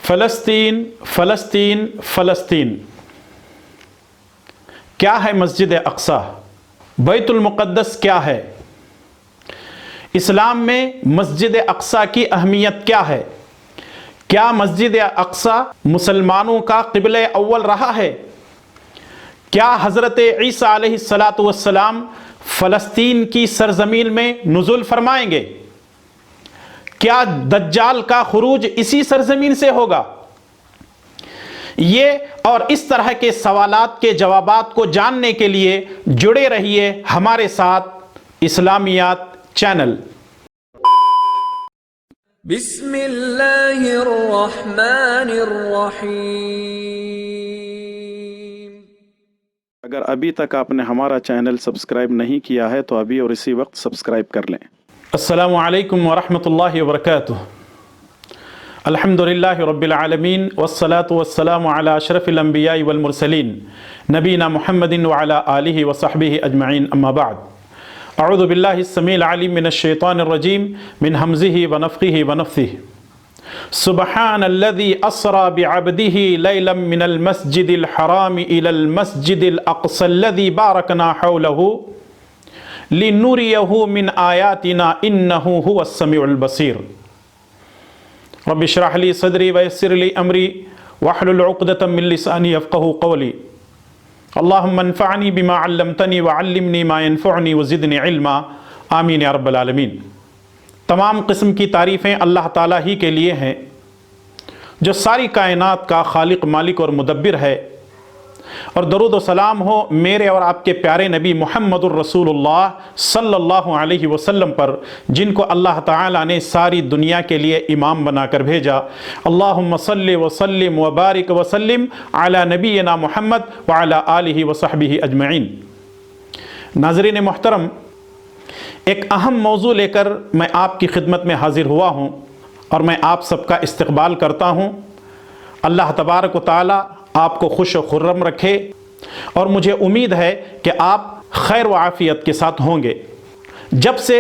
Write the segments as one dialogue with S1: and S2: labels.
S1: فلسطین فلسطین فلسطین کیا ہے؟ مسجد اقصی، بیت المقدس کیا ہے؟ اسلام میں مسجد اقصی کی اہمیت کیا ہے؟ کیا مسجد اقصی مسلمانوں کا قبلہ اول رہا ہے؟ کیا حضرت عیسیٰ علیہ السلام فلسطین کی سرزمین میں نزول فرمائیں گے؟ کیا دجال کا خروج اسی سرزمین سے ہوگا؟ یہ اور اس طرح کے سوالات کے جوابات کو جاننے کے لیے جڑے رہیے ہمارے ساتھ اسلامیات چینل۔
S2: بسم اللہ الرحمن الرحیم۔
S1: اگر ابھی تک آپ نے ہمارا چینل سبسکرائب نہیں کیا ہے تو ابھی اور اسی وقت سبسکرائب کر لیں۔ السلام علیکم ورحمۃ اللہ وبرکاتہ۔ الحمدللہ رب العالمین والصلاة والسلام علی اشرف الانبیاء والمرسلین نبینا محمد وعلی آلہ وصحبہ اجمعین، اما بعد۔ اعوذ باللہ السمیع العلیم من الشیطان الرجیم من حمزہ ونفخہ ونفثہ۔ سبحان الذی اسری بعبدہ لیلا من المسجد الحرام الی المسجد الاقصی الذی بارکنا حولہ لنریہ من آیاتنا انہ هو السمیع البصیر۔ رب اشرح لی صدری ویسر لی امری واحلل عقدۃ من لسانی یفقہوا قولی۔ اللہم انفعنی بما علمتنی وعلمنی ما ینفعنی وزدنی علما، آمین یا رب العالمین۔ تمام قسم کی تعریفیں اللہ تعالیٰ ہی کے لیے ہیں جو ساری کائنات کا خالق، مالک اور مدبر ہے، اور درود و سلام ہو میرے اور آپ کے پیارے نبی محمد الرسول اللہ صلی اللہ علیہ وسلم پر، جن کو اللہ تعالیٰ نے ساری دنیا کے لیے امام بنا کر بھیجا۔ اللہم صلی وسلم وبارک وسلم علی نبینا محمد وعلی آلہ وصحبہ اجمعین۔ ناظرین محترم، ایک اہم موضوع لے کر میں آپ کی خدمت میں حاضر ہوا ہوں اور میں آپ سب کا استقبال کرتا ہوں۔ اللہ تبارک و تعالی آپ کو خوش و خرم رکھے، اور مجھے امید ہے کہ آپ خیر و عافیت کے ساتھ ہوں گے۔ جب سے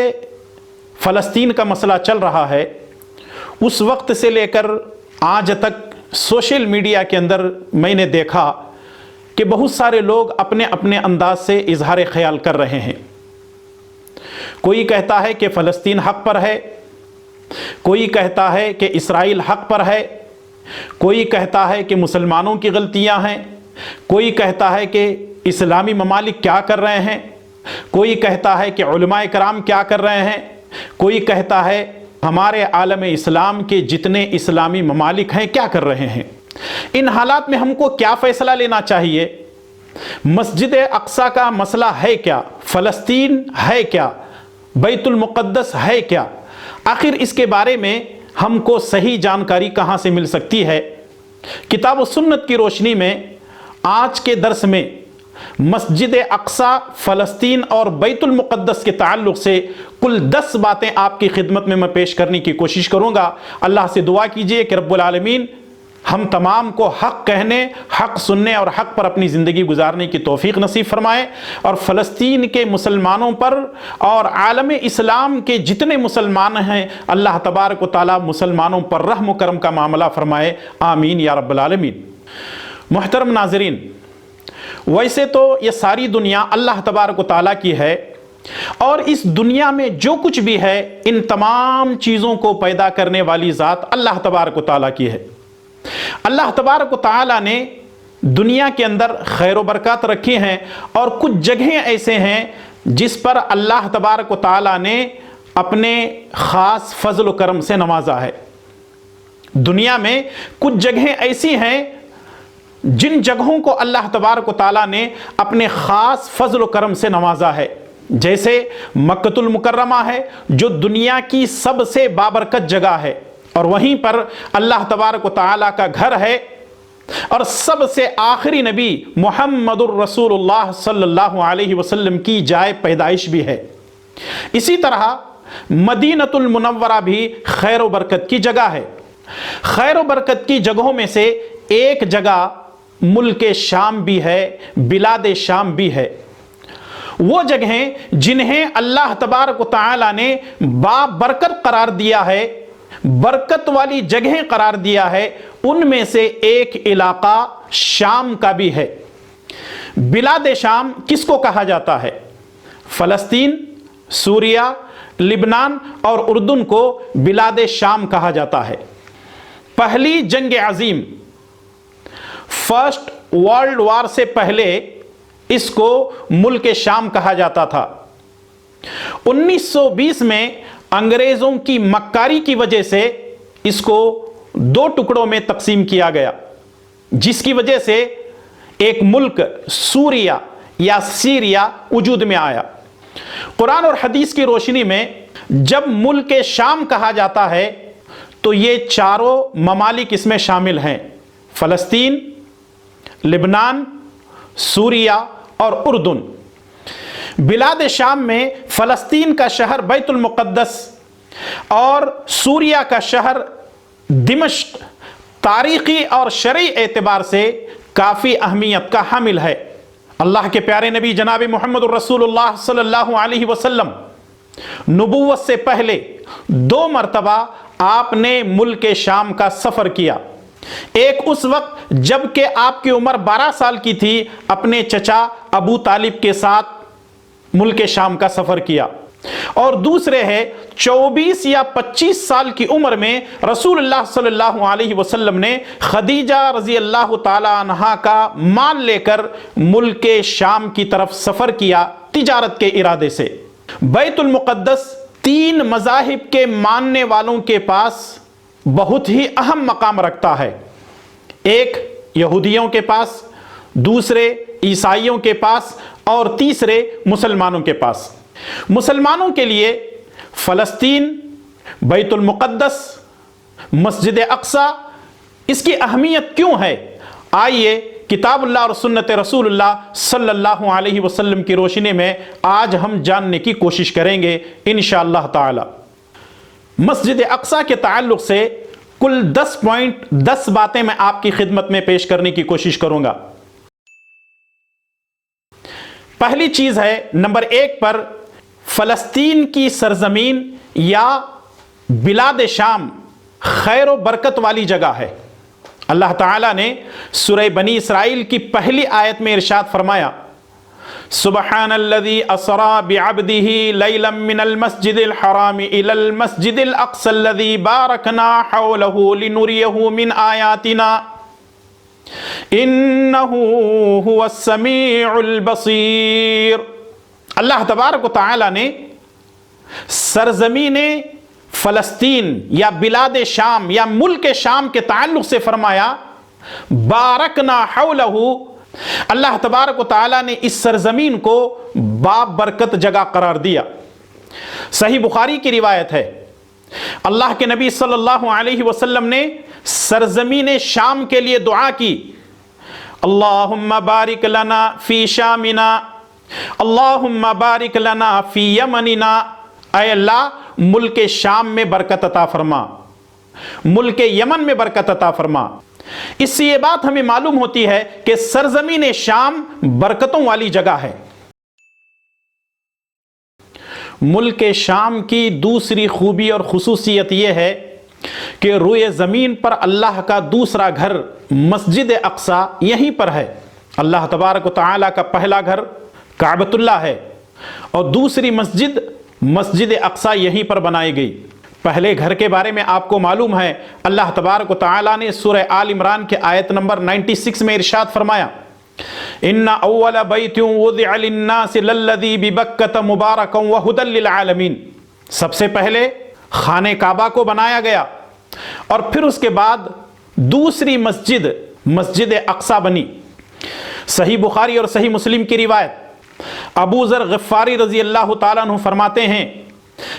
S1: فلسطین کا مسئلہ چل رہا ہے، اس وقت سے لے کر آج تک سوشل میڈیا کے اندر میں نے دیکھا کہ بہت سارے لوگ اپنے اپنے انداز سے اظہار خیال کر رہے ہیں۔ کوئی کہتا ہے کہ فلسطین حق پر ہے، کوئی کہتا ہے کہ اسرائیل حق پر ہے، کوئی کہتا ہے کہ مسلمانوں کی غلطیاں ہیں، کوئی کہتا ہے کہ اسلامی ممالک کیا کر رہے ہیں، کوئی کہتا ہے کہ علماء کرام کیا کر رہے ہیں، کوئی کہتا ہے ہمارے عالم اسلام کے جتنے اسلامی ممالک ہیں کیا کر رہے ہیں۔ ان حالات میں ہم کو کیا فیصلہ لینا چاہیے؟ مسجد اقصی کا مسئلہ ہے کیا؟ فلسطین ہے کیا؟ بیت المقدس ہے کیا؟ آخر اس کے بارے میں ہم کو صحیح جانکاری کہاں سے مل سکتی ہے؟ کتاب و سنت کی روشنی میں آج کے درس میں مسجد اقصی، فلسطین اور بیت المقدس کے تعلق سے کل 10 باتیں آپ کی خدمت میں پیش کرنے کی کوشش کروں گا۔ اللہ سے دعا کیجئے کہ رب العالمین ہم تمام کو حق کہنے، حق سننے اور حق پر اپنی زندگی گزارنے کی توفیق نصیب فرمائے، اور فلسطین کے مسلمانوں پر اور عالم اسلام کے جتنے مسلمان ہیں اللہ تبارک و تعالی مسلمانوں پر رحم و کرم کا معاملہ فرمائے، آمین یا رب العالمین۔ محترم ناظرین، ویسے تو یہ ساری دنیا اللہ تبارک و تعالی کی ہے، اور اس دنیا میں جو کچھ بھی ہے ان تمام چیزوں کو پیدا کرنے والی ذات اللہ تبارک و تعالی کی ہے۔ اللہ تبارک و تعالی نے دنیا کے اندر خیر و برکات رکھی ہیں، اور کچھ جگہیں ایسے ہیں جس پر اللہ تبارک و تعالی نے اپنے خاص فضل و کرم سے نوازا ہے۔ دنیا میں کچھ جگہیں ایسی ہیں جن جگہوں کو اللہ تبارک و تعالی نے اپنے خاص فضل و کرم سے نوازا ہے، جیسے مکۃ المکرمہ ہے جو دنیا کی سب سے بابرکت جگہ ہے، اور وہیں پر اللہ تبارک و تعالی کا گھر ہے، اور سب سے آخری نبی محمد الرسول اللہ صلی اللہ علیہ وسلم کی جائے پیدائش بھی ہے۔ اسی طرح مدینۃ المنورہ بھی خیر و برکت کی جگہ ہے۔ خیر و برکت کی جگہوں میں سے ایک جگہ ملک شام بھی ہے، بلاد شام بھی ہے۔ وہ جگہیں جنہیں اللہ تبارک و تعالی نے بابرکت قرار دیا ہے، برکت والی جگہیں قرار دیا ہے، ان میں سے ایک علاقہ شام کا بھی ہے۔ بلاد شام کس کو کہا جاتا ہے؟ فلسطین، سوریہ، لبنان اور اردن کو بلاد شام کہا جاتا ہے۔ پہلی جنگ عظیم، فرسٹ ورلڈ وار سے پہلے اس کو ملک شام کہا جاتا تھا۔ 1920 میں انگریزوں کی مکاری کی وجہ سے اس کو 2 ٹکڑوں میں تقسیم کیا گیا، جس کی وجہ سے ایک ملک سوریہ یا سیریا وجود میں آیا۔ قرآن اور حدیث کی روشنی میں جب ملک شام کہا جاتا ہے تو یہ چاروں ممالک اس میں شامل ہیں: فلسطین، لبنان، سوریہ اور اردن۔ بلاد شام میں فلسطین کا شہر بیت المقدس اور سوریہ کا شہر دمشق تاریخی اور شرعی اعتبار سے کافی اہمیت کا حامل ہے۔ اللہ کے پیارے نبی جناب محمد الرسول اللہ صلی اللہ علیہ وسلم نبوت سے پہلے 2 مرتبہ آپ نے ملک شام کا سفر کیا۔ ایک اس وقت جب کہ آپ کی عمر 12 سال کی تھی، اپنے چچا ابو طالب کے ساتھ ملک شام کا سفر کیا، اور دوسرے ہے 24 یا 25 سال کی عمر میں رسول اللہ صلی اللہ علیہ وسلم نے خدیجہ رضی اللہ تعالی عنہا کا مال لے کر ملک شام کی طرف سفر کیا تجارت کے ارادے سے۔ بیت المقدس 3 مذاہب کے ماننے والوں کے پاس بہت ہی اہم مقام رکھتا ہے۔ ایک یہودیوں کے پاس، دوسرے عیسائیوں کے پاس اور تیسرے مسلمانوں کے پاس۔ مسلمانوں کے لیے فلسطین، بیت المقدس، مسجد اقصی، اس کی اہمیت کیوں ہے؟ آئیے کتاب اللہ اور سنت رسول اللہ صلی اللہ علیہ وسلم کی روشنی میں آج ہم جاننے کی کوشش کریں گے انشاءاللہ تعالی۔ مسجد اقصی کے تعلق سے کل 10 باتیں میں آپ کی خدمت میں پیش کرنے کی کوشش کروں گا۔ پہلی چیز ہے، نمبر 1 پر فلسطین کی سرزمین یا بلاد شام خیر و برکت والی جگہ ہے۔ اللہ تعالیٰ نے سورہ بنی اسرائیل کی پہلی آیت میں ارشاد فرمایا: سبحان الذی اسری بعبدہ لیلا من المسجد الحرام الی المسجد الاقصی الذی بارکنا حولہ لنریہ من آیاتنا انہ هو السمیع البصیر۔ اللہ تبارک و تعالی نے سرزمین فلسطین یا بلاد شام یا ملک شام کے تعلق سے فرمایا بارکنا حولہ۔ اللہ تبارک و تعالی نے اس سرزمین کو باب برکت جگہ قرار دیا۔ صحیح بخاری کی روایت ہے، اللہ کے نبی صلی اللہ علیہ وسلم نے سرزمین شام کے لیے دعا کی: اللہم بارک لنا فی شامنا، اللہم بارک لنا فی یمننا۔ اے اللہ، ملک شام میں برکت عطا فرما، ملک یمن میں برکت عطا فرما۔ اس سے یہ بات ہمیں معلوم ہوتی ہے کہ سرزمین شام برکتوں والی جگہ ہے۔ ملک شام کی دوسری خوبی اور خصوصیت یہ ہے کہ روئے زمین پر اللہ کا دوسرا گھر مسجد اقصی یہیں پر ہے۔ اللہ تبارک و تعالیٰ کا پہلا گھر کعبۃ اللہ ہے اور دوسری مسجد مسجد اقصی یہیں پر بنائی گئی۔ پہلے گھر کے بارے میں آپ کو معلوم ہے، اللہ تبارک و تعالیٰ نے سورہ آل عمران کے آیت نمبر 96 میں ارشاد فرمایا: ان اول بیت وضع للناس للذی ببکۃ مبارکا وہدی للعالمین۔ سب سے پہلے خانہ کعبہ کو بنایا گیا اور پھر اس کے بعد دوسری مسجد مسجد اقصی بنی۔ صحیح بخاری اور صحیح مسلم کی روایت، ابو ذر غفاری رضی اللہ تعالیٰ عنہ فرماتے ہیں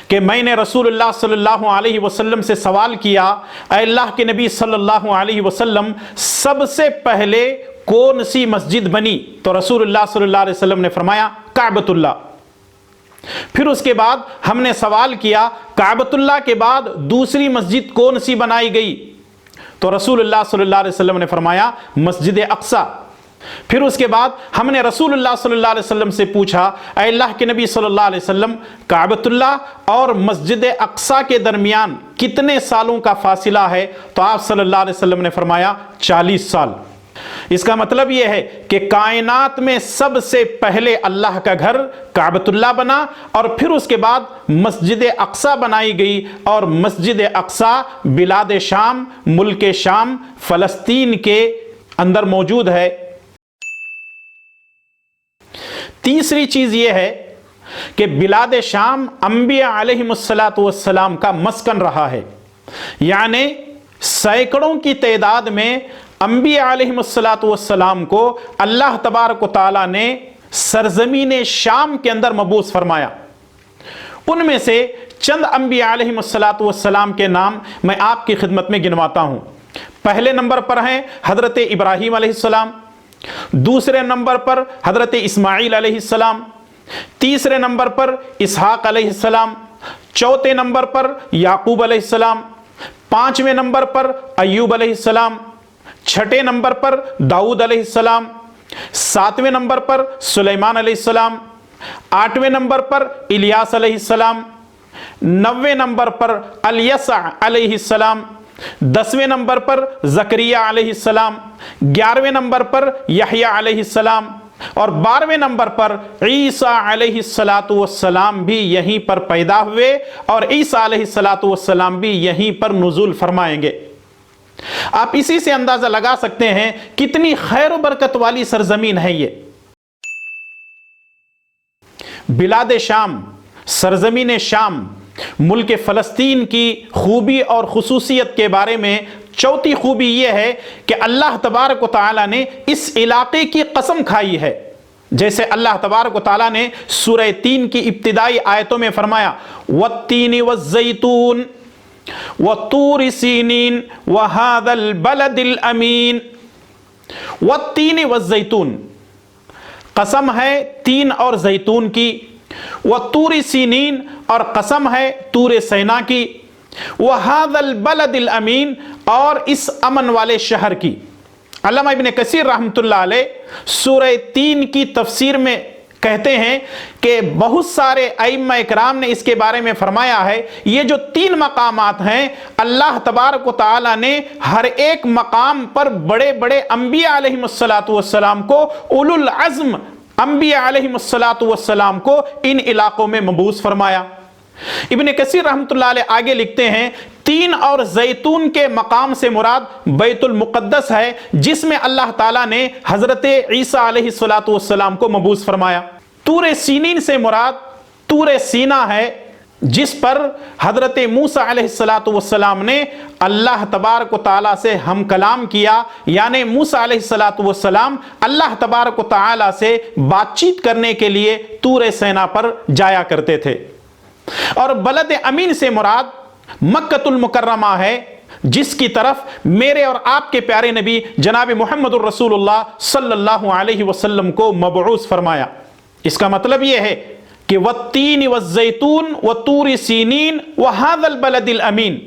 S1: کہ میں نے رسول اللہ صلی اللہ علیہ وسلم سے سوال کیا: اے اللہ کے نبی صلی اللہ علیہ وسلم، سب سے پہلے کون سی مسجد بنی؟ تو رسول اللہ صلی اللہ علیہ وسلم نے فرمایا: کعبۃ اللہ۔ پھر اس کے بعد ہم نے سوال کیا: کعبۃ اللہ کے بعد دوسری مسجد کون سی بنائی گئی؟ تو رسول اللہ صلی اللہ علیہ وسلم نے فرمایا: مسجد اقصی۔ پھر اس کے بعد ہم نے رسول اللہ صلی اللہ علیہ وسلم سے پوچھا: اے اللہ کے نبی صلی اللہ علیہ وسلم، کعبۃ اللہ اور مسجد اقصی کے درمیان کتنے سالوں کا فاصلہ ہے؟ تو آپ صلی اللہ علیہ وسلم نے فرمایا 40 سال۔ اس کا مطلب یہ ہے کہ کائنات میں سب سے پہلے اللہ کا گھر کعبۃ اللہ بنا، اور پھر اس کے بعد مسجد اقصیٰ بنائی گئی، اور مسجد اقصیٰ بلاد شام، ملک شام، فلسطین کے اندر موجود ہے۔ تیسری چیز یہ ہے کہ بلاد شام انبیاء علیہم السلام کا مسکن رہا ہے، یعنی سینکڑوں کی تعداد میں انبیاء علیہم السلام کو اللہ تبارک و تعالیٰ نے سرزمین شام کے اندر مبعوث فرمایا۔ ان میں سے چند انبیاء علیہم السلام کے نام میں آپ کی خدمت میں گنواتا ہوں۔ پہلے نمبر پر ہیں حضرت ابراہیم علیہ السلام، دوسرے نمبر پر حضرت اسماعیل علیہ السلام، تیسرے نمبر پر اسحاق علیہ السلام، چوتھے نمبر پر یعقوب علیہ السلام، پانچویں نمبر پر ایوب علیہ السلام، چھٹے نمبر پر داؤد علیہ السلام، ساتویں نمبر پر سلیمان علیہ السلام، آٹھویں نمبر پر الیاس علیہ السلام، نویں نمبر پر الیسع علیہ السلام، 10ویں نمبر پر زکریا علیہ السلام، 11ویں نمبر پر یحییٰ علیہ السلام، اور 12ویں نمبر پر عیسیٰ علیہ السلام بھی یہیں پر پیدا ہوئے، اور عیسیٰ علیہ السلام بھی یہیں پر نزول فرمائیں گے۔ آپ اسی سے اندازہ لگا سکتے ہیں کتنی خیر و برکت والی سرزمین ہے یہ۔ بلاد شام، سرزمین شام، ملک فلسطین کی خوبی اور خصوصیت کے بارے میں چوتھی خوبی یہ ہے کہ اللہ تبارک و تعالیٰ نے اس علاقے کی قسم کھائی ہے، جیسے اللہ تبارک و تعالیٰ نے سورہ 3 کی ابتدائی آیتوں میں فرمایا والتین والزیتون وطور سینین وہذا البلد الامین۔ والتین والزیتون، قسم ہے تین اور زیتون کی، وطور سینین، اور قسم ہے طور سینا کی، وہذا البلد الامین، اور اس امن والے شہر کی۔ علامہ ابن کثیر رحمۃ اللہ علیہ سورہ 3 کی تفسیر میں کہتے ہیں کہ بہت سارے ائمہ اکرام نے اس کے بارے میں فرمایا ہے یہ جو 3 مقامات ہیں اللہ تبارک و تعالی نے ہر ایک مقام پر بڑے بڑے انبیاء علیہم السلام کو، اولو العزم انبیاء علیہم السلام کو ان علاقوں میں مبعوث فرمایا۔ ابن کثیر رحمۃ اللہ علیہ آگے لکھتے ہیں 3 اور زیتون کے مقام سے مراد بیت المقدس ہے، جس میں اللہ تعالیٰ نے حضرت عیسیٰ علیہ السلام کو مبعوث فرمایا۔ طور سینین سے مراد طور سینا ہے، جس پر حضرت موسیٰ علیہ السلام نے اللہ تبارک و تعالیٰ سے ہم کلام کیا، یعنی موسیٰ علیہ السلام اللہ تبارک و تعالیٰ سے بات چیت کرنے کے لیے طور سینا پر جایا کرتے تھے۔ اور بلد امین سے مراد مکۃ المکرمہ ہے، جس کی طرف میرے اور آپ کے پیارے نبی جناب محمد الرسول اللہ صلی اللہ علیہ وسلم کو مبعوث فرمایا۔ اس کا مطلب یہ ہے کہ والتین والزیتون وطور سینین وہذا البلد الامین،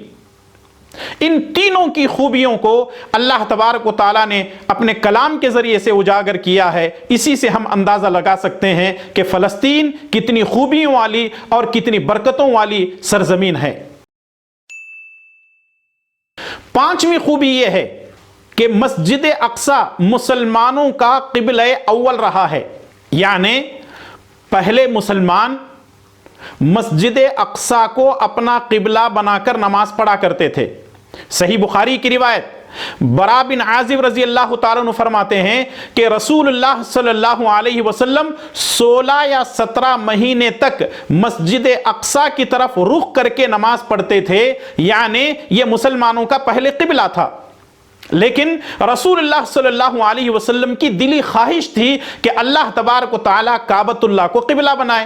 S1: ان تینوں کی خوبیوں کو اللہ تبارک و تعالیٰ نے اپنے کلام کے ذریعے سے اجاگر کیا ہے۔ اسی سے ہم اندازہ لگا سکتے ہیں کہ فلسطین کتنی خوبیوں والی اور کتنی برکتوں والی سرزمین ہے۔ 5ویں خوبی یہ ہے کہ مسجد اقصیٰ مسلمانوں کا قبلہ اول رہا ہے، یعنی پہلے مسلمان مسجد اقصیٰ کو اپنا قبلہ بنا کر نماز پڑھا کرتے تھے۔ صحیح بخاری کی روایت برا بن عازب رضی اللہ تعالیٰ عنہ فرماتے ہیں کہ رسول اللہ صلی اللہ علیہ وسلم 16 یا 17 مہینے تک مسجد اقصیٰ کی طرف رخ کر کے نماز پڑھتے تھے، یعنی یہ مسلمانوں کا پہلے قبلہ تھا۔ لیکن رسول اللہ صلی اللہ علیہ وسلم کی دلی خواہش تھی کہ اللہ تبارک و تعالیٰ کعبۃ اللہ کو قبلہ بنائے،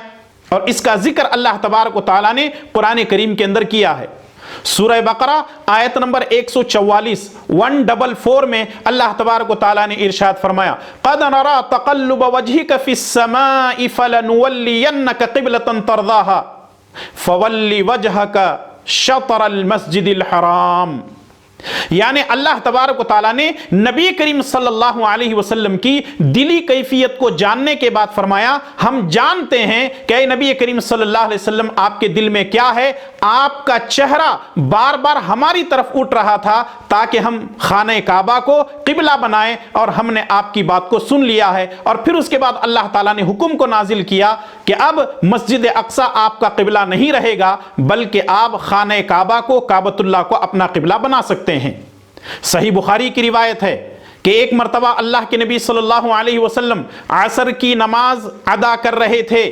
S1: اور اس کا ذکر اللہ تبارک و تعالیٰ نے قرآن کریم کے اندر کیا ہے۔ سورہ بقرہ آیت نمبر 144 144 میں اللہ تبارک و تعالیٰ نے ارشاد فرمایا قَدْ نَرَا تَقَلُّبَ وَجْهِكَ فِي السَّمَاءِ فَلَنُوَلِّيَنَّكَ قِبْلَةً تَرْضَاهَا فَوَلِّ وَجْهَكَ شَطْرَ الْمَسْجِدِ الْحَرَامِ۔ یعنی اللہ تبارک و تعالیٰ نے نبی کریم صلی اللہ علیہ وسلم کی دلی کیفیت کو جاننے کے بعد فرمایا ہم جانتے ہیں کہ اے نبی کریم صلی اللہ علیہ وسلم آپ کے دل میں کیا ہے. آپ کا چہرہ بار بار ہماری طرف اٹھ رہا تھا تاکہ ہم خانہ کعبہ کو قبلہ بنائیں، اور ہم نے آپ کی بات کو سن لیا ہے. اور پھر اس کے بعد اللہ تعالیٰ نے حکم کو نازل کیا کہ اب مسجد اقصی آپ کا قبلہ نہیں رہے گا، بلکہ آپ خانہ کعبہ کو، کعبۃ اللہ کو اپنا قبلہ بنا سکتے ہیں. صحیح بخاری کی روایت ہے کہ ایک مرتبہ اللہ کے نبی صلی اللہ علیہ وسلم عصر کی نماز ادا کر رہے تھے.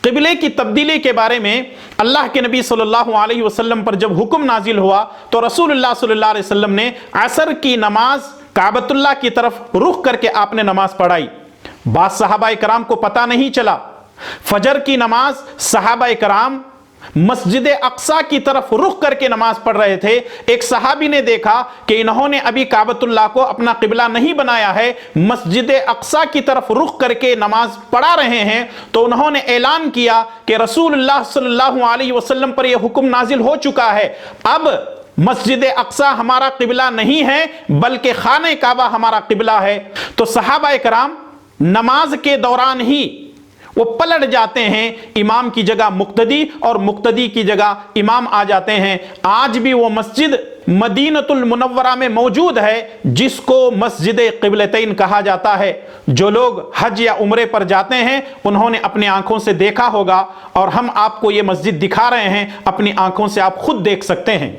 S1: قبلے کی تبدیلی کے بارے میں اللہ کے نبی صلی اللہ علیہ وسلم پر جب حکم نازل ہوا تو رسول اللہ صلی اللہ علیہ وسلم نے عصر کی نماز کعبۃ اللہ کی طرف رخ کر کے آپ نے نماز پڑھائی. بعض صحابہ کرام کو پتہ نہیں چلا. فجر کی نماز صحابہ کرام مسجد اقصی کی طرف رخ کر کے نماز پڑھ رہے تھے. ایک صحابی نے دیکھا کہ انہوں نے ابھی کعبۃ اللہ کو اپنا قبلہ نہیں بنایا ہے، مسجد اقصی کی طرف رخ کر کے نماز پڑھا رہے ہیں، تو انہوں نے اعلان کیا کہ رسول اللہ صلی اللہ علیہ وسلم پر یہ حکم نازل ہو چکا ہے، اب مسجد اقصی ہمارا قبلہ نہیں ہے بلکہ خانہ کعبہ ہمارا قبلہ ہے. تو صحابہ کرام نماز کے دوران ہی وہ پلٹ جاتے ہیں، امام کی جگہ مقتدی اور مقتدی کی جگہ امام آ جاتے ہیں. آج بھی وہ مسجد مدینۃ المنورہ میں موجود ہے جس کو مسجد قبلتین کہا جاتا ہے. جو لوگ حج یا عمرے پر جاتے ہیں انہوں نے اپنی آنکھوں سے دیکھا ہوگا، اور ہم آپ کو یہ مسجد دکھا رہے ہیں، اپنی آنکھوں سے آپ خود دیکھ سکتے ہیں.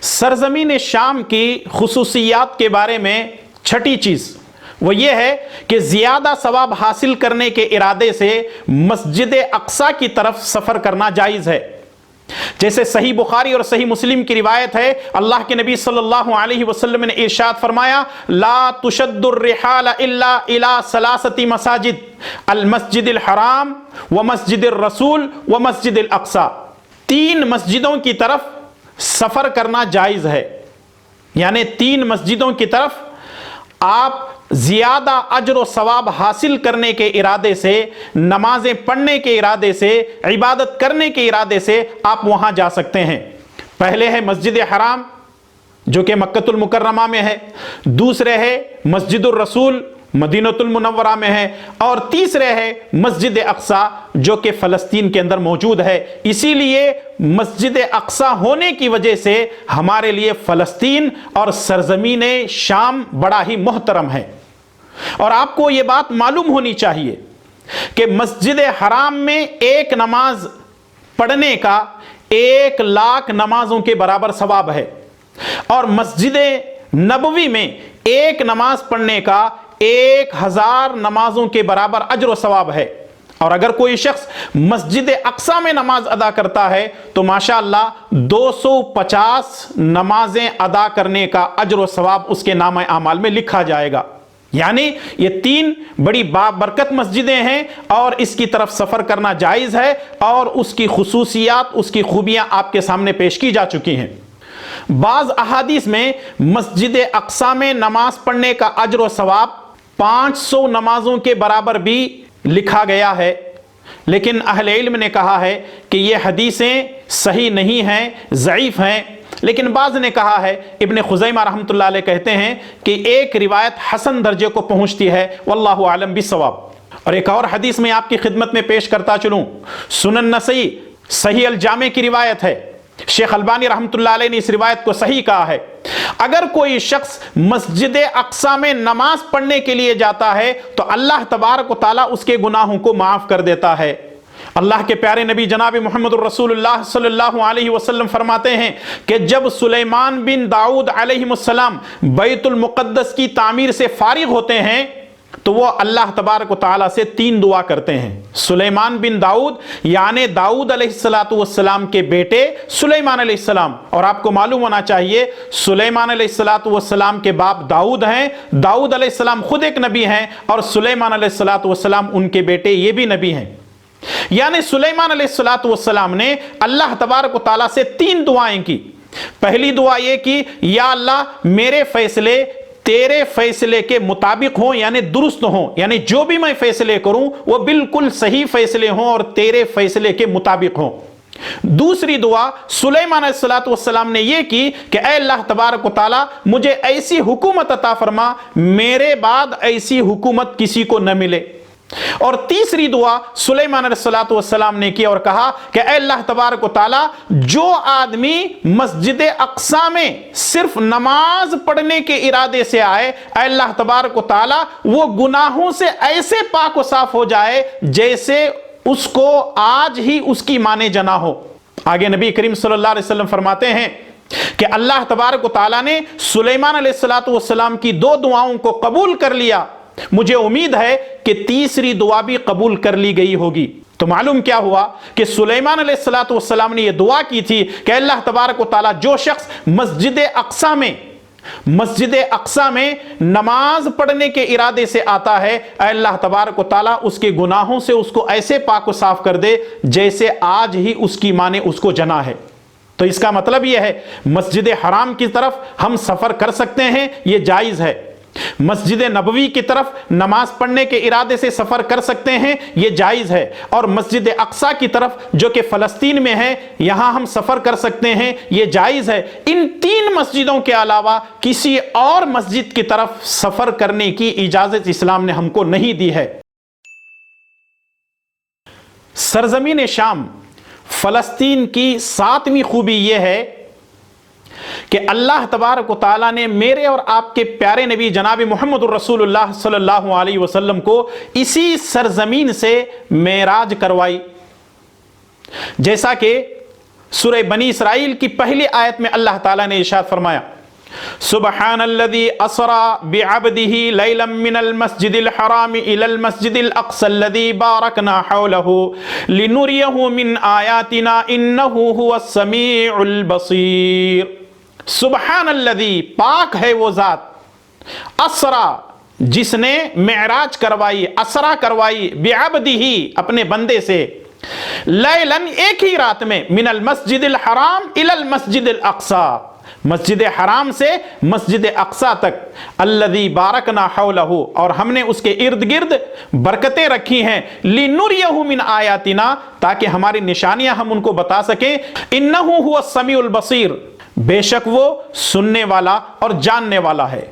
S1: سرزمین شام کی خصوصیات کے بارے میں چھٹی چیز وہ یہ ہے کہ زیادہ ثواب حاصل کرنے کے ارادے سے مسجد اقصی کی طرف سفر کرنا جائز ہے. جیسے صحیح بخاری اور صحیح مسلم کی روایت ہے، اللہ کے نبی صلی اللہ علیہ وسلم نے ارشاد فرمایا لا تشد الرحال الا الى ثلاثه مساجد المسجد الحرام ومسجد الرسول ومسجد الاقصی. 3 مسجدوں کی طرف سفر کرنا جائز ہے، یعنی 3 مسجدوں کی طرف آپ زیادہ اجر و ثواب حاصل کرنے کے ارادے سے، نمازیں پڑھنے کے ارادے سے، عبادت کرنے کے ارادے سے آپ وہاں جا سکتے ہیں. پہلے ہے مسجد حرام جو کہ مکۃ المکرمہ میں ہے، دوسرے ہے مسجد الرسول مدینۃ المنورہ میں ہے، اور تیسرے ہے مسجد اقصی جو کہ فلسطین کے اندر موجود ہے. اسی لیے مسجد اقصی ہونے کی وجہ سے ہمارے لیے فلسطین اور سرزمین شام بڑا ہی محترم ہے. اور آپ کو یہ بات معلوم ہونی چاہیے کہ مسجد حرام میں ایک نماز پڑھنے کا 1,00,000 نمازوں کے برابر ثواب ہے، اور مسجد نبوی میں ایک نماز پڑھنے کا 1,000 نمازوں کے برابر اجر و ثواب ہے. اور اگر کوئی شخص مسجد اقصی میں نماز ادا کرتا ہے تو ماشاءاللہ 250 نمازیں ادا کرنے کا اجر و ثواب اس کے نامہ اعمال میں لکھا جائے گا. یعنی یہ 3 بڑی بابرکت مسجدیں ہیں اور اس کی طرف سفر کرنا جائز ہے، اور اس کی خصوصیات، اس کی خوبیاں آپ کے سامنے پیش کی جا چکی ہیں. بعض احادیث میں مسجد اقصی میں نماز پڑھنے کا اجر و ثواب 500 نمازوں کے برابر بھی لکھا گیا ہے، لیکن اہل علم نے کہا ہے کہ یہ حدیثیں صحیح نہیں ہیں، ضعیف ہیں. لیکن بعض نے کہا ہے، ابن خزیمہ رحمۃ اللہ علیہ کہتے ہیں کہ ایک روایت حسن درجے کو پہنچتی ہے، واللہ اعلم بالصواب. اور ایک اور حدیث میں آپ کی خدمت میں پیش کرتا چلوں، سنن نسائی صحیح الجامع کی روایت ہے. شیخ البانی رحمۃ اللہ علیہ نے اس روایت کو صحیح کہا ہے. اگر کوئی شخص مسجد اقصی میں نماز پڑھنے کے لیے جاتا ہے تو اللہ تبارک و تعالیٰ اس کے گناہوں کو معاف کر دیتا ہے. اللہ کے پیارے نبی جناب محمد الرسول اللہ صلی اللہ علیہ وسلم فرماتے ہیں کہ جب سلیمان بن داؤد علیہ السلام بیت المقدس کی تعمیر سے فارغ ہوتے ہیں تو وہ اللہ تبارک و تعالیٰ سے 3 دعا کرتے ہیں. سلیمان بن داؤد یعنی داؤد علیہ السلام کے بیٹے سلیمان علیہ السلام. اور آپ کو معلوم ہونا چاہیے سلیمان علیہ السلام کے باپ داؤد ہیں، داؤد علیہ السلام خود ایک نبی ہیں، اور سلیمان علیہ السلام ان کے بیٹے یہ بھی نبی ہیں. یعنی سلیمان علیہ السلام نے اللہ تبارک و تعالیٰ سے 3 دعائیں کی. پہلی دعا یہ کی، یا اللہ میرے فیصلے تیرے فیصلے کے مطابق ہوں، یعنی درست ہوں، یعنی جو بھی میں فیصلے کروں وہ بالکل صحیح فیصلے ہوں اور تیرے فیصلے کے مطابق ہوں. دوسری دعا سلیمان علیہ السلام نے یہ کی کہ اے اللہ تبارک و تعالی مجھے ایسی حکومت عطا فرما میرے بعد ایسی حکومت کسی کو نہ ملے۔ اور تیسری دعا سلیمان علیہ السلام نے کی اور کہا کہ اے اللہ تبارک و تعالی جو آدمی مسجد اقصی میں صرف نماز پڑھنے کے ارادے سے آئے، اے اللہ تبارک و تعالی وہ گناہوں سے ایسے پاک و صاف ہو جائے جیسے اس کو آج ہی اس کی ماں نے جنا ہو۔ آگے نبی کریم صلی اللہ علیہ وسلم فرماتے ہیں کہ اللہ تبارک و تعالی نے سلیمان علیہ السلام کی 2 دعاؤں کو قبول کر لیا، مجھے امید ہے کہ تیسری دعا بھی قبول کر لی گئی ہوگی۔ تو معلوم کیا ہوا کہ سلیمان علیہ السلام نے یہ دعا کی تھی کہ اللہ تبارک و تعالی جو شخص مسجد اقصی میں نماز پڑھنے کے ارادے سے آتا ہے، اے اللہ تبارک و تعالی اس کے گناہوں سے اس کو ایسے پاک و صاف کر دے جیسے آج ہی اس کی ماں نے اس کو جنا ہے۔ تو اس کا مطلب یہ ہے مسجد حرام کی طرف ہم سفر کر سکتے ہیں، یہ جائز ہے۔ مسجد نبوی کی طرف نماز پڑھنے کے ارادے سے سفر کر سکتے ہیں، یہ جائز ہے۔ اور مسجد اقصی کی طرف جو کہ فلسطین میں ہے، یہاں ہم سفر کر سکتے ہیں، یہ جائز ہے۔ ان 3 مسجدوں کے علاوہ کسی اور مسجد کی طرف سفر کرنے کی اجازت اسلام نے ہم کو نہیں دی ہے۔ سرزمین شام فلسطین کی 7ویں خوبی یہ ہے کہ اللہ تبارک و تعالیٰ نے میرے اور آپ کے پیارے نبی جناب محمد الرسول اللہ صلی اللہ علیہ وسلم کو اسی سرزمین سے معراج کروائی، جیسا کہ سورہ بنی اسرائیل کی پہلی آیت میں اللہ تعالیٰ نے ارشاد فرمایا سبحان الذي اسرى بعبده ليلا من المسجد الحرام الى المسجد الاقصى الذي باركنا حوله لنريه من آياتنا انه هو السميع البصير۔ سبحان الذی، پاک ہے وہ ذات، اسرا جس نے معراج کروائی، اسرا کروائی، بعبدہ اپنے بندے سے، لیلن ایک ہی رات میں، من المسجد الحرام الی المسجد الاقصی، مسجد حرام سے مسجد اقصی تک، الذی بارکنا حولہ، اور ہم نے اس کے ارد گرد برکتیں رکھی ہیں، لنریہ من آیاتنا، تاکہ ہماری نشانیاں ہم ان کو بتا سکیں، انہ هو السمیع البصیر، بے شک وہ سننے والا اور جاننے والا ہے۔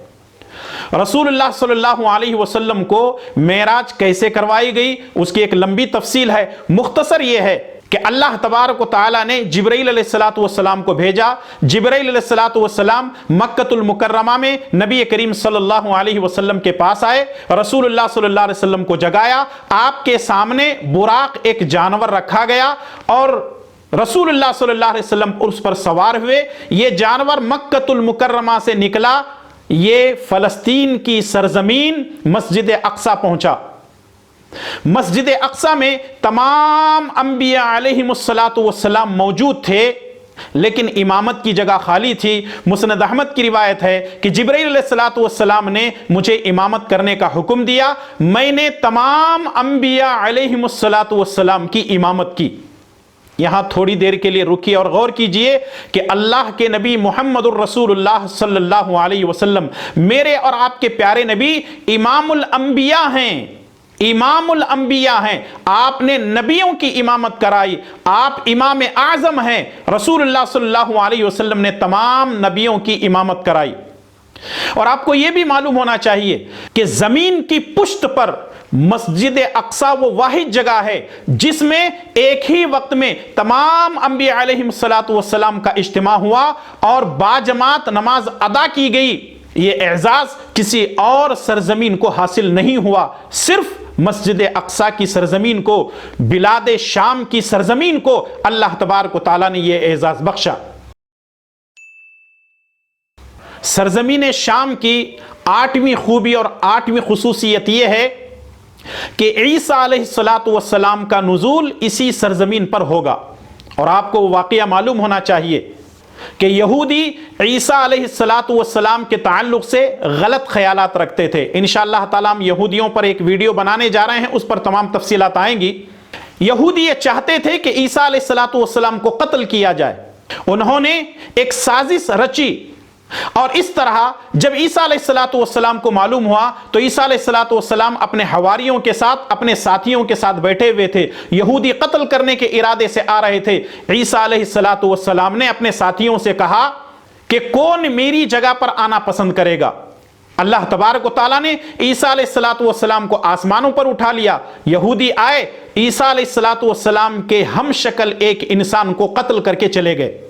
S1: رسول اللہ صلی اللہ علیہ وسلم کو معراج کیسے کروائی گئی اس کی ایک لمبی تفصیل ہے، مختصر یہ ہے کہ اللہ تبارک و تعالیٰ نے جبرائیل علیہ السلام کو بھیجا۔ جبرائیل علیہ السلام مکۃ المکرمہ میں نبی کریم صلی اللہ علیہ وسلم کے پاس آئے، رسول اللہ صلی اللہ علیہ وسلم کو جگایا، آپ کے سامنے براق ایک جانور رکھا گیا اور رسول اللہ صلی اللہ علیہ وسلم اس پر سوار ہوئے۔ یہ جانور مکۃ المکرمہ سے نکلا، یہ فلسطین کی سرزمین مسجد اقصی پہنچا۔ مسجد اقصی میں تمام انبیاء علیہم السلام موجود تھے، لیکن امامت کی جگہ خالی تھی۔ مسند احمد کی روایت ہے کہ جبرائیل علیہ السلام نے مجھے امامت کرنے کا حکم دیا، میں نے تمام انبیاء علیہم السلام کی امامت کی۔ یہاں تھوڑی دیر کے لیے رکیے اور غور کیجئے کہ اللہ کے نبی محمد الرسول اللہ صلی اللہ علیہ وسلم میرے اور آپ کے پیارے نبی امام الانبیاء ہیں، امام الانبیاء ہیں، آپ نے نبیوں کی امامت کرائی، آپ امام اعظم ہیں۔ رسول اللہ صلی اللہ علیہ وسلم نے تمام نبیوں کی امامت کرائی۔ اور آپ کو یہ بھی معلوم ہونا چاہیے کہ زمین کی پشت پر مسجد اقصی وہ واحد جگہ ہے جس میں ایک ہی وقت میں تمام انبیاء علیہم السلام کا اجتماع ہوا اور باجماعت نماز ادا کی گئی۔ یہ اعزاز کسی اور سرزمین کو حاصل نہیں ہوا، صرف مسجد اقصی کی سرزمین کو، بلاد شام کی سرزمین کو اللہ تبارک و تعالیٰ نے یہ اعزاز بخشا۔ سرزمین شام کی 8ویں خوبی اور 8ویں خصوصیت یہ ہے کہ عیسیٰ علیہ السلام کا نزول اسی سرزمین پر ہوگا۔ اور آپ کو وہ واقعہ معلوم ہونا چاہیے کہ یہودی عیسیٰ علیہ السلام کے تعلق سے غلط خیالات رکھتے تھے۔ انشاءاللہ تعالیٰ ہم یہودیوں پر ایک ویڈیو بنانے جا رہے ہیں، اس پر تمام تفصیلات آئیں گی۔ یہودی یہ چاہتے تھے کہ عیسیٰ علیہ السلام کو قتل کیا جائے۔ انہوں نے ایک سازش رچی اور اس طرح جب عیسیٰ علیہ الصلوۃ والسلام کو معلوم ہوا تو عیسیٰ علیہ الصلوۃ والسلام اپنے حواریوں کے ساتھ، اپنے ساتھیوں کے ساتھ بیٹھے ہوئے تھے، یہودی قتل کرنے کے ارادے سے آ رہے تھے۔ عیسیٰ علیہ الصلوۃ والسلام نے اپنے ساتھیوں سے کہا کہ کون میری جگہ پر آنا پسند کرے گا؟ اللہ تبارک و تعالیٰ نے عیسیٰ علیہ الصلوۃ والسلام کو آسمانوں پر اٹھا لیا۔ یہودی آئے، عیسیٰ علیہ الصلوۃ والسلام کے ہم شکل ایک انسان کو قتل کر کے چلے گئے۔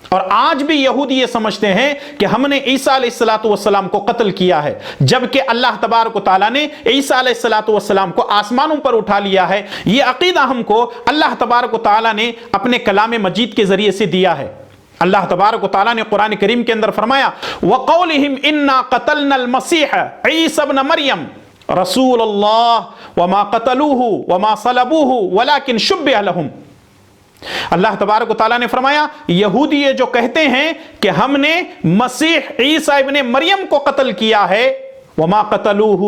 S1: اور آج بھی یہودی یہ سمجھتے ہیں کہ ہم نے عیسیٰ علیہ الصلوۃ والسلام کو قتل کیا ہے، جبکہ اللہ تبارک و تعالیٰ نے عیسیٰ علیہ الصلوۃ والسلام کو آسمانوں پر اٹھا لیا ہے۔ یہ عقیدہ ہم کو اللہ تبارک و تعالیٰ نے اپنے کلام مجید کے ذریعے سے دیا ہے۔ اللہ تبارک و تعالیٰ نے قرآن کریم کے اندر فرمایا وَقَوْلِهِمْ إِنَّا قَتَلْنَا الْمَسِيحَ عِيسَى ابْنَ مَرْيَمَ رَسُولَ اللَّهِ وَمَا قَتَلُوهُ وَمَا صَلَبُوهُ وَلَكِنْ شُبِّهَ لَهُمْ۔ اللہ تبارک و تعالیٰ نے فرمایا یہودی یہ جو کہتے ہیں کہ ہم نے مسیح عیسیٰ ابن مریم کو قتل کیا ہے، وَمَا قَتَلُوهُ،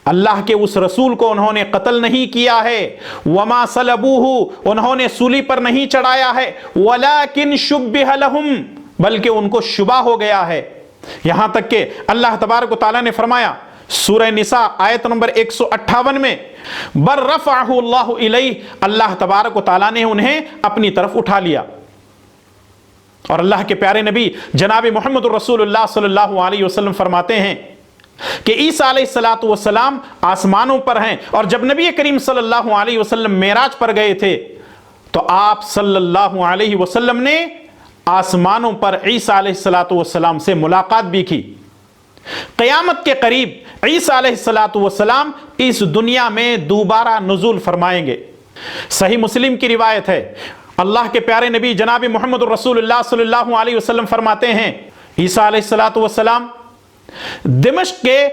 S1: اللہ کے اس رسول کو انہوں نے قتل نہیں کیا ہے، وما صلبوہ، انہوں نے سولی پر نہیں چڑھایا ہے، ولیکن شبہ لہم، بلکہ ان کو شبہ ہو گیا ہے۔ یہاں تک کہ اللہ تبارک و تعالیٰ نے فرمایا سورہ نساء آیت نمبر 158 میں بر رفعہ اللہ الیہ، اللہ تبارک و تعالیٰ نے انہیں اپنی طرف اٹھا لیا۔ اور اللہ کے پیارے نبی جناب محمد الرسول اللہ صلی اللہ علیہ وسلم فرماتے ہیں کہ عیسیٰ علیہ الصلوۃ والسلام آسمانوں پر ہیں، اور جب نبی کریم صلی اللہ علیہ وسلم معراج پر گئے تھے تو آپ صلی اللہ علیہ وسلم نے آسمانوں پر عیسیٰ علیہ الصلوۃ والسلام سے ملاقات بھی کی۔ قیامت کے قریب عیسیٰ علیہ الصلوۃ والسلام اس دنیا میں دوبارہ نزول فرمائیں گے۔ صحیح مسلم کی روایت ہے، اللہ کے پیارے نبی جناب محمد الرسول اللہ صلی اللہ علیہ وسلم فرماتے ہیں عیسیٰ علیہ الصلوۃ والسلام دمشق کے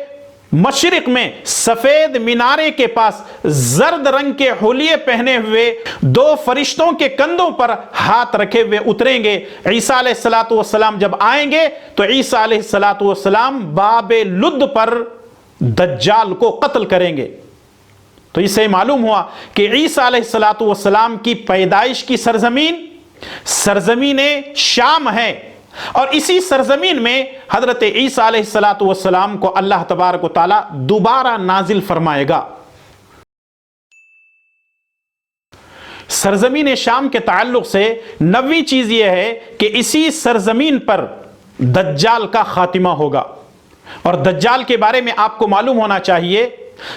S1: مشرق میں سفید مینارے کے پاس زرد رنگ کے حلیے پہنے ہوئے دو فرشتوں کے کندھوں پر ہاتھ رکھے ہوئے اتریں گے۔ عیسیٰ علیہ الصلوۃ والسلام جب آئیں گے تو عیسیٰ علیہ الصلوۃ والسلام باب لد پر دجال کو قتل کریں گے۔ تو اس سے معلوم ہوا کہ عیسیٰ علیہ الصلوۃ والسلام کی پیدائش کی سرزمین شام ہے، اور اسی سرزمین میں حضرت عیسیٰ علیہ الصلوۃ والسلام کو اللہ تبارک و تعالی دوبارہ نازل فرمائے گا۔ سرزمین شام کے تعلق سے نویں چیز یہ ہے کہ اسی سرزمین پر دجال کا خاتمہ ہوگا، اور دجال کے بارے میں آپ کو معلوم ہونا چاہیے۔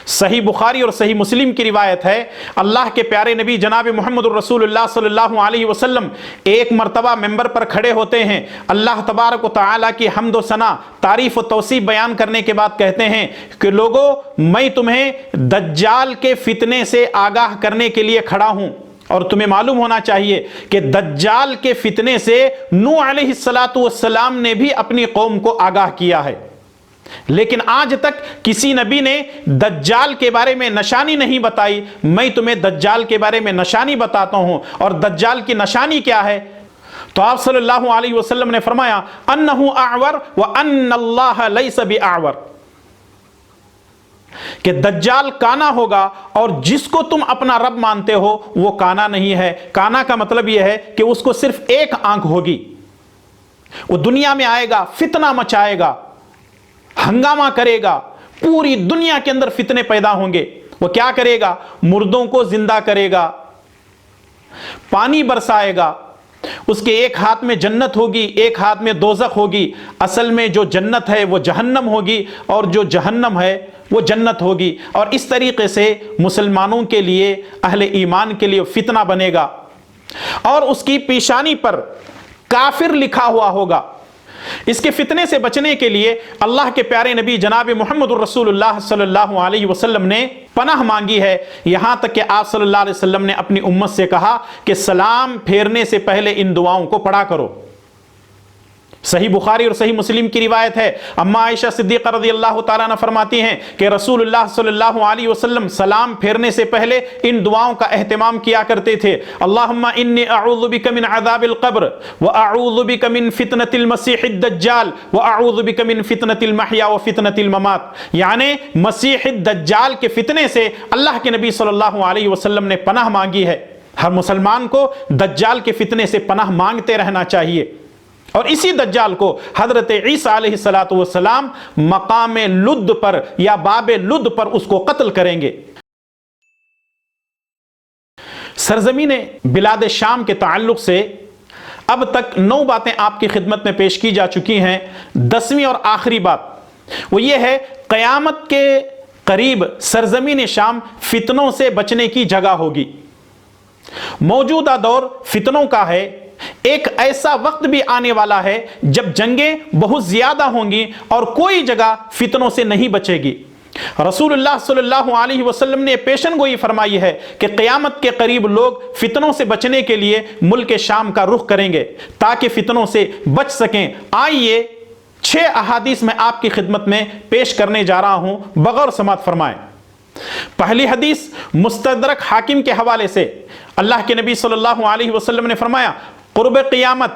S1: صحیح بخاری اور صحیح مسلم کی روایت ہے، اللہ کے پیارے نبی جناب محمد الرسول اللہ صلی اللہ علیہ وسلم ایک مرتبہ ممبر پر کھڑے ہوتے ہیں، اللہ تبارک و تعالیٰ کی حمد و ثنا، تعریف و توصیف بیان کرنے کے بعد کہتے ہیں کہ لوگو میں تمہیں دجال کے فتنے سے آگاہ کرنے کے لیے کھڑا ہوں، اور تمہیں معلوم ہونا چاہیے کہ دجال کے فتنے سے نوح علیہ الصلوۃ والسلام نے بھی اپنی قوم کو آگاہ کیا ہے، لیکن آج تک کسی نبی نے دجال کے بارے میں نشانی نہیں بتائی۔ میں تمہیں دجال کے بارے میں نشانی بتاتا ہوں، اور دجال کی نشانی کیا ہے؟ تو آپ صلی اللہ علیہ وسلم نے فرمایا انہ اعور وان اللہ لیس باعور، کہ دجال کانا ہوگا، اور جس کو تم اپنا رب مانتے ہو وہ کانا نہیں ہے۔ کانا کا مطلب یہ ہے کہ اس کو صرف ایک آنکھ ہوگی، وہ دنیا میں آئے گا، فتنہ مچائے گا، ہنگامہ کرے گا، پوری دنیا کے اندر فتنے پیدا ہوں گے۔ وہ کیا کرے گا؟ مردوں کو زندہ کرے گا، پانی برسائے گا، اس کے ایک ہاتھ میں جنت ہوگی، ایک ہاتھ میں دوزخ ہوگی۔ اصل میں جو جنت ہے وہ جہنم ہوگی، اور جو جہنم ہے وہ جنت ہوگی، اور اس طریقے سے مسلمانوں کے لیے، اہل ایمان کے لیے فتنہ بنے گا، اور اس کی پیشانی پر کافر لکھا ہوا ہوگا۔ اس کے فتنے سے بچنے کے لیے اللہ کے پیارے نبی جناب محمد الرسول اللہ صلی اللہ علیہ وسلم نے پناہ مانگی ہے، یہاں تک کہ آپ صلی اللہ علیہ وسلم نے اپنی امت سے کہا کہ سلام پھیرنے سے پہلے ان دعاؤں کو پڑھا کرو۔ صحیح بخاری اور صحیح مسلم کی روایت ہے، اما عائشہ صدیقہ رضی اللہ تعالیٰ عنہ فرماتی ہیں کہ رسول اللہ صلی اللہ علیہ وسلم سلام پھیرنے سے پہلے ان دعاؤں کا اہتمام کیا کرتے تھے۔ اللہم انی اعوذ بک من عذاب القبر واعوذ بک من فتنة المسیح الدجال واعوذ بک من فتنة المحیا وفتنة الممات، یعنی مسیح الدجال کے فتنے سے اللہ کے نبی صلی اللہ علیہ وسلم نے پناہ مانگی ہے۔ ہر مسلمان کو دجال کے فتنے سے پناہ مانگتے رہنا چاہیے۔ اور اسی دجال کو حضرت عیسیٰ علیہ السلام مقام لد پر یا باب لد پر اس کو قتل کریں گے۔ سرزمین بلاد شام کے تعلق سے اب تک 9 باتیں آپ کی خدمت میں پیش کی جا چکی ہیں۔ 10ویں اور آخری بات وہ یہ ہے، قیامت کے قریب سرزمین شام فتنوں سے بچنے کی جگہ ہوگی۔ موجودہ دور فتنوں کا ہے، ایک ایسا وقت بھی آنے والا ہے جب جنگیں بہت زیادہ ہوں گی اور کوئی جگہ فتنوں سے نہیں بچے گی۔ رسول اللہ صلی اللہ علیہ وسلم نے پیشن گوئی فرمائی ہے کہ قیامت کے قریب لوگ فتنوں سے بچنے کے لیے ملک شام کا رخ کریں گے تاکہ فتنوں سے بچ سکیں۔ آئیے 6 احادیث میں آپ کی خدمت میں پیش کرنے جا رہا ہوں، بغور سماعت فرمائیں۔ پہلی حدیث مستدرک حاکم کے حوالے سے اللہ کے نبی صلی اللہ علیہ وسلم نے فرمایا، قرب قیامت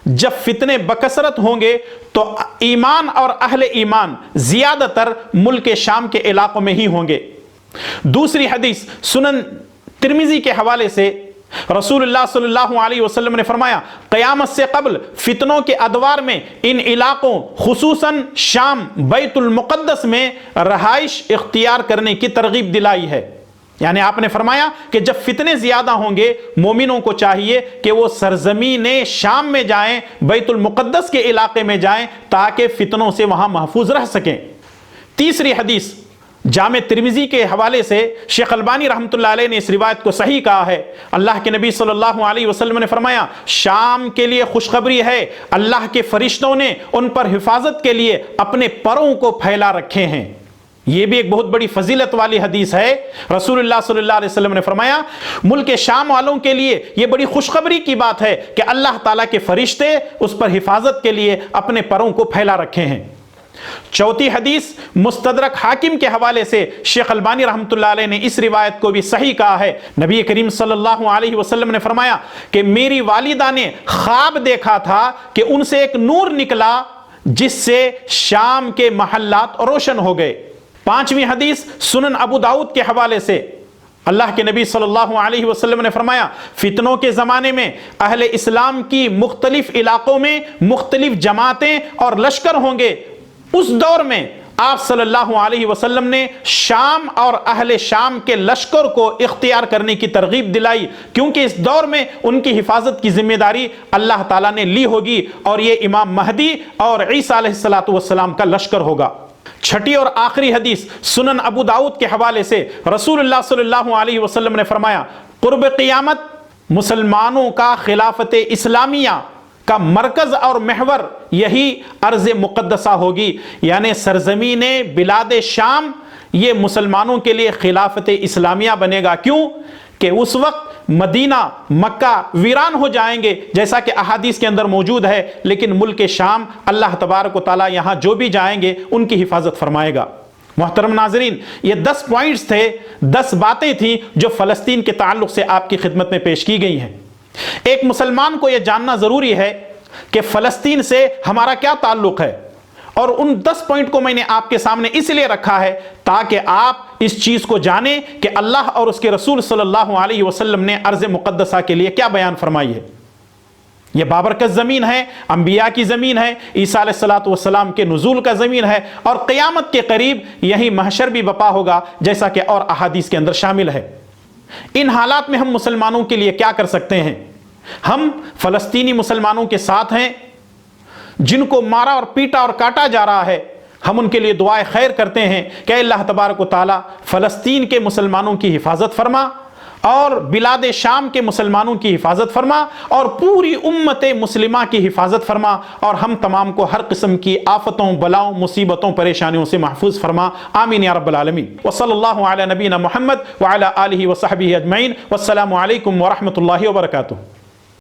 S1: جب فتنے بکثرت ہوں گے تو ایمان اور اہل ایمان زیادہ تر ملک شام کے علاقوں میں ہی ہوں گے۔ دوسری حدیث سنن ترمذی کے حوالے سے رسول اللہ صلی اللہ علیہ وسلم نے فرمایا، قیامت سے قبل فتنوں کے ادوار میں ان علاقوں خصوصاً شام بیت المقدس میں رہائش اختیار کرنے کی ترغیب دلائی ہے۔ یعنی آپ نے فرمایا کہ جب فتنے زیادہ ہوں گے مومنوں کو چاہیے کہ وہ سرزمین شام میں جائیں، بیت المقدس کے علاقے میں جائیں تاکہ فتنوں سے وہاں محفوظ رہ سکیں۔ تیسری حدیث جامع ترمذی کے حوالے سے شیخ البانی رحمۃ اللہ علیہ نے اس روایت کو صحیح کہا ہے۔ اللہ کے نبی صلی اللہ علیہ وسلم نے فرمایا، شام کے لیے خوشخبری ہے، اللہ کے فرشتوں نے ان پر حفاظت کے لیے اپنے پروں کو پھیلا رکھے ہیں۔ یہ بھی ایک بہت بڑی فضیلت والی حدیث ہے۔ رسول اللہ صلی اللہ علیہ وسلم نے فرمایا، ملک شام والوں کے لیے یہ بڑی خوشخبری کی بات ہے کہ اللہ تعالیٰ کے فرشتے اس پر حفاظت کے لیے اپنے پروں کو پھیلا رکھے ہیں۔ چوتھی حدیث مستدرک حاکم کے حوالے سے شیخ البانی رحمۃ اللہ علیہ نے اس روایت کو بھی صحیح کہا ہے۔ نبی کریم صلی اللہ علیہ وسلم نے فرمایا کہ میری والدہ نے خواب دیکھا تھا کہ ان سے ایک نور نکلا جس سے شام کے محلات روشن ہو گئے۔ پانچویں حدیث سنن ابو داؤد کے حوالے سے اللہ کے نبی صلی اللہ علیہ وسلم نے فرمایا، فتنوں کے زمانے میں اہل اسلام کی مختلف علاقوں میں مختلف جماعتیں اور لشکر ہوں گے۔ اس دور میں آپ صلی اللہ علیہ وسلم نے شام اور اہل شام کے لشکر کو اختیار کرنے کی ترغیب دلائی، کیونکہ اس دور میں ان کی حفاظت کی ذمہ داری اللہ تعالیٰ نے لی ہوگی اور یہ امام مہدی اور عیسیٰ علیہ السلام کا لشکر ہوگا۔ چھٹی اور آخری حدیث سنن ابو داؤد کے حوالے سے رسول اللہ صلی اللہ علیہ وسلم نے فرمایا، قرب قیامت مسلمانوں کا خلافت اسلامیہ کا مرکز اور محور یہی ارض مقدسہ ہوگی، یعنی سرزمین بلاد شام یہ مسلمانوں کے لیے خلافت اسلامیہ بنے گا۔ کیوں کہ اس وقت مدینہ مکہ ویران ہو جائیں گے جیسا کہ احادیث کے اندر موجود ہے، لیکن ملک شام اللہ تبارک و تعالیٰ یہاں جو بھی جائیں گے ان کی حفاظت فرمائے گا۔ محترم ناظرین، یہ 10 پوائنٹس تھے، 10 باتیں تھیں جو فلسطین کے تعلق سے آپ کی خدمت میں پیش کی گئی ہیں۔ ایک مسلمان کو یہ جاننا ضروری ہے کہ فلسطین سے ہمارا کیا تعلق ہے، اور ان 10 پوائنٹ کو میں نے آپ کے سامنے اس لیے رکھا ہے تاکہ آپ اس چیز کو جانیں کہ اللہ اور اس کے رسول صلی اللہ علیہ وسلم نے ارض مقدسہ کے لیے کیا بیان فرمائی ہے۔ یہ بابرکت زمین ہے، انبیاء کی زمین ہے، عیسیٰ علیہ السلام کے نزول کا زمین ہے، اور قیامت کے قریب یہی محشر بھی بپا ہوگا جیسا کہ اور احادیث کے اندر شامل ہے۔ ان حالات میں ہم مسلمانوں کے لیے کیا کر سکتے ہیں؟ ہم فلسطینی مسلمانوں کے ساتھ ہیں جن کو مارا اور پیٹا اور کاٹا جا رہا ہے۔ ہم ان کے لیے دعائے خیر کرتے ہیں کہ اللہ تبارک و تعالی فلسطین کے مسلمانوں کی حفاظت فرما، اور بلاد شام کے مسلمانوں کی حفاظت فرما، اور پوری امت مسلمہ کی حفاظت فرما، اور ہم تمام کو ہر قسم کی آفتوں، بلاؤں، مصیبتوں، پریشانیوں سے محفوظ فرما۔ آمین یا رب العالمین۔ وصلی اللہ علی نبینا محمد وعلی آلہ وصحبہ اجمعین۔ والسلام علیکم ورحمۃ اللہ وبرکاتہ۔